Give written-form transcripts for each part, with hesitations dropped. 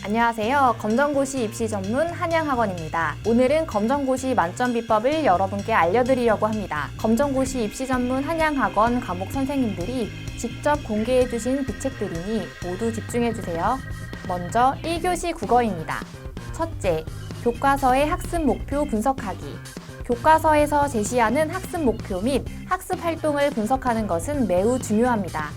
안녕하세요. 검정고시 입시 전문 한양학원입니다. 오늘은 검정고시 만점 비법을 여러분께 알려드리려고 합니다. 검정고시 입시 전문 한양학원 과목 선생님들이 직접 공개해주신 비책들이니 모두 집중해주세요. 먼저 1교시 국어입니다. 첫째, 교과서의 학습 목표 분석하기. 교과서에서 제시하는 학습 목표 및 학습 활동을 분석하는 것은 매우 중요합니다.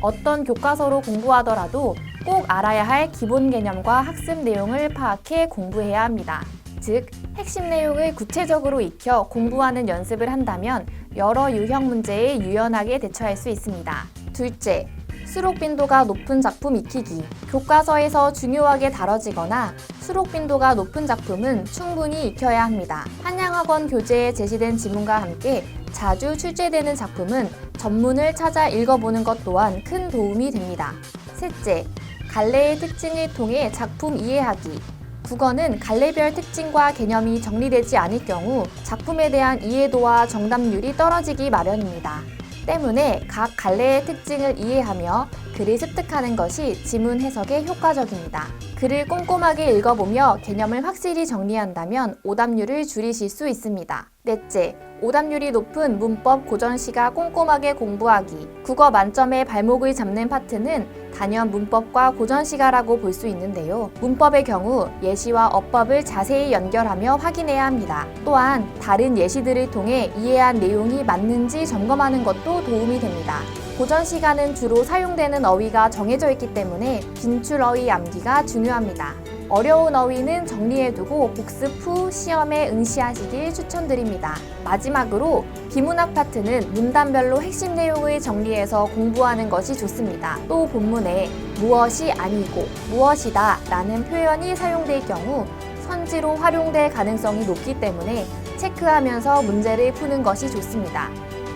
어떤 교과서로 공부하더라도 꼭 알아야 할 기본 개념과 학습 내용을 파악해 공부해야 합니다. 즉, 핵심 내용을 구체적으로 익혀 공부하는 연습을 한다면 여러 유형 문제에 유연하게 대처할 수 있습니다. 둘째, 수록 빈도가 높은 작품 익히기. 교과서에서 중요하게 다뤄지거나 수록 빈도가 높은 작품은 충분히 익혀야 합니다. 한양학원 교재에 제시된 지문과 함께 자주 출제되는 작품은 전문을 찾아 읽어보는 것 또한 큰 도움이 됩니다. 셋째, 갈래의 특징을 통해 작품 이해하기. 국어는 갈래별 특징과 개념이 정리되지 않을 경우 작품에 대한 이해도와 정답률이 떨어지기 마련입니다. 때문에 각 갈래의 특징을 이해하며 글을 습득하는 것이 지문 해석에 효과적입니다. 글을 꼼꼼하게 읽어보며 개념을 확실히 정리한다면 오답률을 줄이실 수 있습니다. 넷째, 오답률이 높은 문법 고전시가 꼼꼼하게 공부하기. 국어 만점의 발목을 잡는 파트는 단연 문법과 고전시가라고 볼 수 있는데요. 문법의 경우 예시와 어법을 자세히 연결하며 확인해야 합니다. 또한 다른 예시들을 통해 이해한 내용이 맞는지 점검하는 것도 도움이 됩니다. 고전시가는 주로 사용되는 어휘가 정해져 있기 때문에 빈출어휘 암기가 중요합니다. 어려운 어휘는 정리해두고 복습 후 시험에 응시하시길 추천드립니다. 마지막으로 비문학 파트는 문단별로 핵심 내용을 정리해서 공부하는 것이 좋습니다. 또 본문에 무엇이 아니고 무엇이다 라는 표현이 사용될 경우 선지로 활용될 가능성이 높기 때문에 체크하면서 문제를 푸는 것이 좋습니다.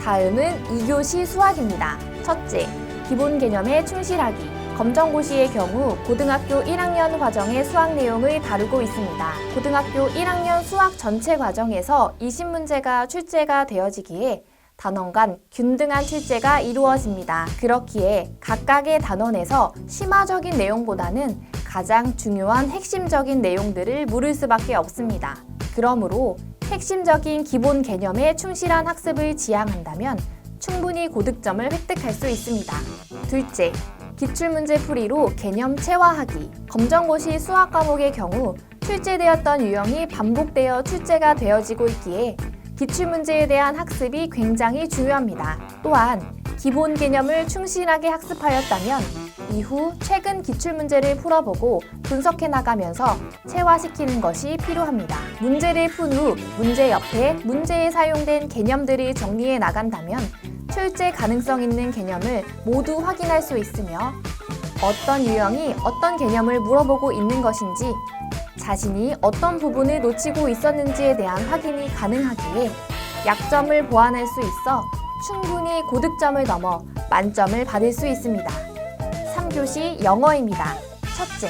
다음은 2교시 수학입니다. 첫째, 기본 개념에 충실하기. 검정고시의 경우 고등학교 1학년 과정의 수학 내용을 다루고 있습니다. 고등학교 1학년 수학 전체 과정에서 20문제가 출제가 되어지기에 단원 간 균등한 출제가 이루어집니다. 그렇기에 각각의 단원에서 심화적인 내용보다는 가장 중요한 핵심적인 내용들을 물을 수밖에 없습니다. 그러므로 핵심적인 기본 개념에 충실한 학습을 지향한다면 충분히 고득점을 획득할 수 있습니다. 둘째, 기출문제 풀이로 개념 체화하기. 검정고시 수학 과목의 경우 출제되었던 유형이 반복되어 출제가 되어지고 있기에 기출문제에 대한 학습이 굉장히 중요합니다. 또한 기본 개념을 충실하게 학습하였다면 이후 최근 기출문제를 풀어보고 분석해 나가면서 체화시키는 것이 필요합니다. 문제를 푼 후 문제 옆에 문제에 사용된 개념들을 정리해 나간다면 출제 가능성 있는 개념을 모두 확인할 수 있으며 어떤 유형이 어떤 개념을 물어보고 있는 것인지 자신이 어떤 부분을 놓치고 있었는지에 대한 확인이 가능하기에 약점을 보완할 수 있어 충분히 고득점을 넘어 만점을 받을 수 있습니다. 3교시 영어입니다. 첫째,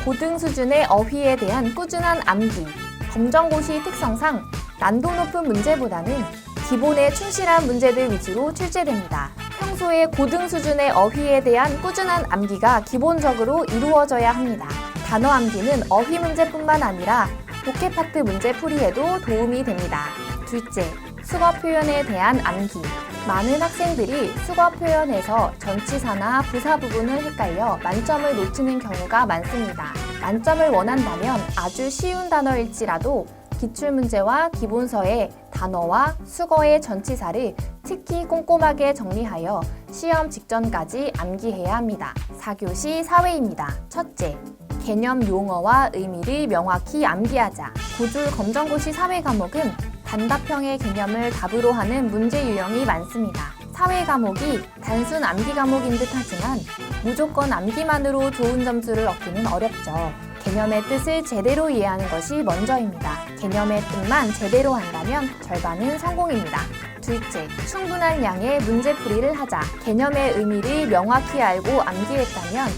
고등 수준의 어휘에 대한 꾸준한 암기. 검정고시 특성상 난도 높은 문제보다는 기본에 충실한 문제들 위주로 출제됩니다. 평소에 고등 수준의 어휘에 대한 꾸준한 암기가 기본적으로 이루어져야 합니다. 단어 암기는 어휘 문제뿐만 아니라 독해 파트 문제 풀이에도 도움이 됩니다. 둘째, 수거 표현에 대한 암기. 많은 학생들이 수거 표현에서 전치사나 부사 부분을 헷갈려 만점을 놓치는 경우가 많습니다. 만점을 원한다면 아주 쉬운 단어일지라도 기출문제와 기본서의 단어와 수거의 전치사를 특히 꼼꼼하게 정리하여 시험 직전까지 암기해야 합니다. 4교시 사회입니다. 첫째, 개념 용어와 의미를 명확히 암기하자. 고졸 검정고시 사회 과목은 단답형의 개념을 답으로 하는 문제 유형이 많습니다. 사회 과목이 단순 암기 과목인 듯 하지만 무조건 암기만으로 좋은 점수를 얻기는 어렵죠. 개념의 뜻을 제대로 이해하는 것이 먼저입니다. 개념의 뜻만 제대로 한다면 절반은 성공입니다. 둘째, 충분한 양의 문제풀이를 하자. 개념의 의미를 명확히 알고 암기했다면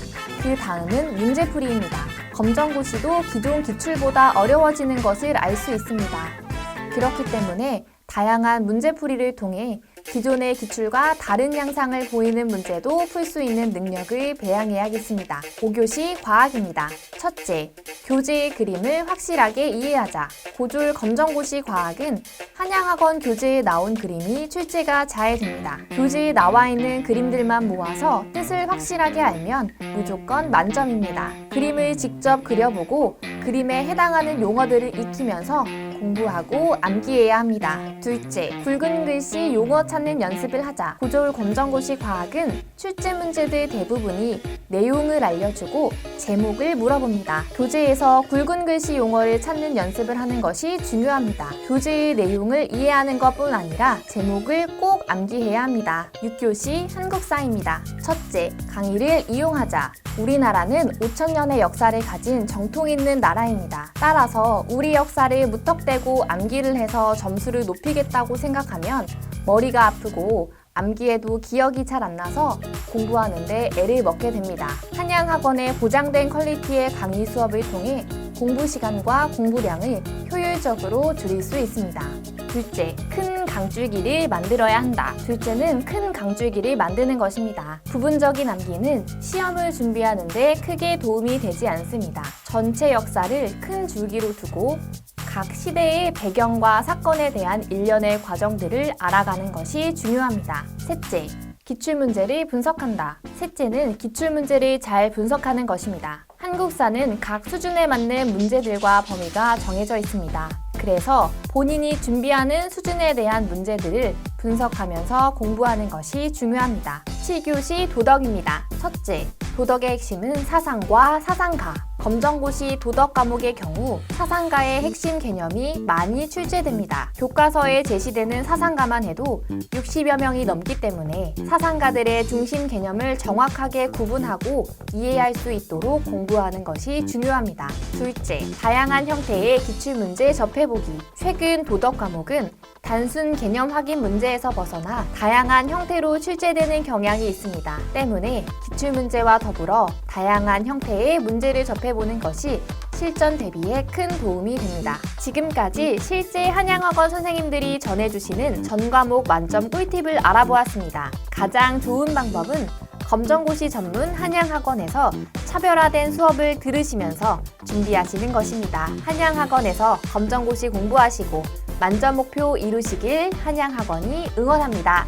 그 다음은 문제풀이입니다. 검정고시도 기존 기출보다 어려워지는 것을 알 수 있습니다. 그렇기 때문에 다양한 문제풀이를 통해 기존의 기출과 다른 양상을 보이는 문제도 풀 수 있는 능력을 배양해야겠습니다. 5교시 과학입니다. 첫째, 교재의 그림을 확실하게 이해하자. 고졸 검정고시 과학은 한양학원 교재에 나온 그림이 출제가 잘 됩니다. 교재에 나와 있는 그림들만 모아서 뜻을 확실하게 알면 무조건 만점입니다. 그림을 직접 그려보고 그림에 해당하는 용어들을 익히면서 공부하고 암기해야 합니다. 둘째, 굵은 글씨 용어 찾는 연습을 하자. 고졸 검정고시 과학은 출제 문제들 대부분이 내용을 알려주고 제목을 물어봅니다. 교재에서 굵은 글씨 용어를 찾는 연습을 하는 것이 중요합니다. 교재의 내용을 이해하는 것뿐 아니라 제목을 꼭 암기해야 합니다. 6교시 한국사입니다. 첫째, 강의를 이용하자. 우리나라는 5,000년의 역사를 가진 정통 있는 나라입니다. 따라서 우리 역사를 무턱대고 암기를 해서 점수를 높이겠다고 생각하면 머리가 아프고 암기해도 기억이 잘 안 나서 공부하는데 애를 먹게 됩니다. 한양학원의 보장된 퀄리티의 강의 수업을 통해 공부 시간과 공부량을 효율적으로 줄일 수 있습니다. 둘째, 큰 강줄기를 만들어야 한다. 둘째는 큰 강줄기를 만드는 것입니다. 부분적인 암기는 시험을 준비하는 데 크게 도움이 되지 않습니다. 전체 역사를 큰 줄기로 두고 각 시대의 배경과 사건에 대한 일련의 과정들을 알아가는 것이 중요합니다. 셋째, 기출문제를 분석한다. 셋째는 기출문제를 잘 분석하는 것입니다. 한국사는 각 수준에 맞는 문제들과 범위가 정해져 있습니다. 그래서 본인이 준비하는 수준에 대한 문제들을 분석하면서 공부하는 것이 중요합니다. 7교시 도덕입니다. 첫째, 도덕의 핵심은 사상과 사상가. 검정고시 도덕 과목의 경우 사상가의 핵심 개념이 많이 출제됩니다. 교과서에 제시되는 사상가만 해도 60여 명이 넘기 때문에 사상가들의 중심 개념을 정확하게 구분하고 이해할 수 있도록 공부하는 것이 중요합니다. 둘째, 다양한 형태의 기출문제 접해보기. 최근 도덕 과목은 단순 개념 확인 문제에서 벗어나 다양한 형태로 출제되는 경향이 있습니다. 때문에 기출문제와 더불어 다양한 형태의 문제를 접해보는 것이 실전 대비에 큰 도움이 됩니다. 지금까지 실제 한양학원 선생님들이 전해주시는 전 과목 만점 꿀팁을 알아보았습니다. 가장 좋은 방법은 검정고시 전문 한양학원에서 차별화된 수업을 들으시면서 준비하시는 것입니다. 한양학원에서 검정고시 공부하시고 만점 목표 이루시길 한양학원이 응원합니다.